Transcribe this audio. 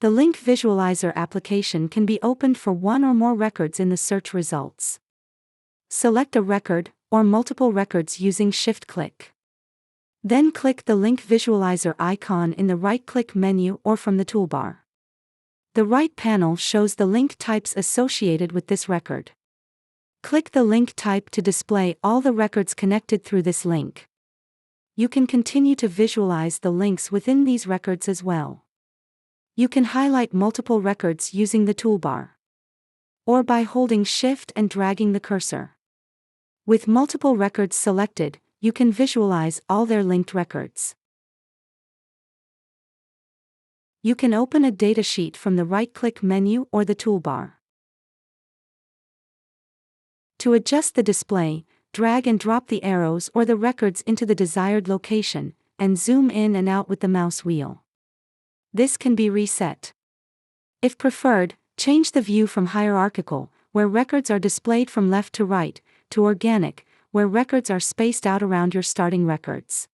The Link Visualizer application can be opened for one or more records in the search results. Select a record, or multiple records using Shift-click. Then click the Link Visualizer icon in the right-click menu or from the toolbar. The right panel shows the link types associated with this record. Click the link type to display all the records connected through this link. You can continue to visualize the links within these records as well. You can highlight multiple records using the toolbar, or by holding Shift and dragging the cursor. With multiple records selected, you can visualize all their linked records. You can open a datasheet from the right-click menu or the toolbar. To adjust the display, drag and drop the arrows or the records into the desired location, and zoom in and out with the mouse wheel. This can be reset. If preferred, change the view from hierarchical, where records are displayed from left to right, to organic, where records are spaced out around your starting records.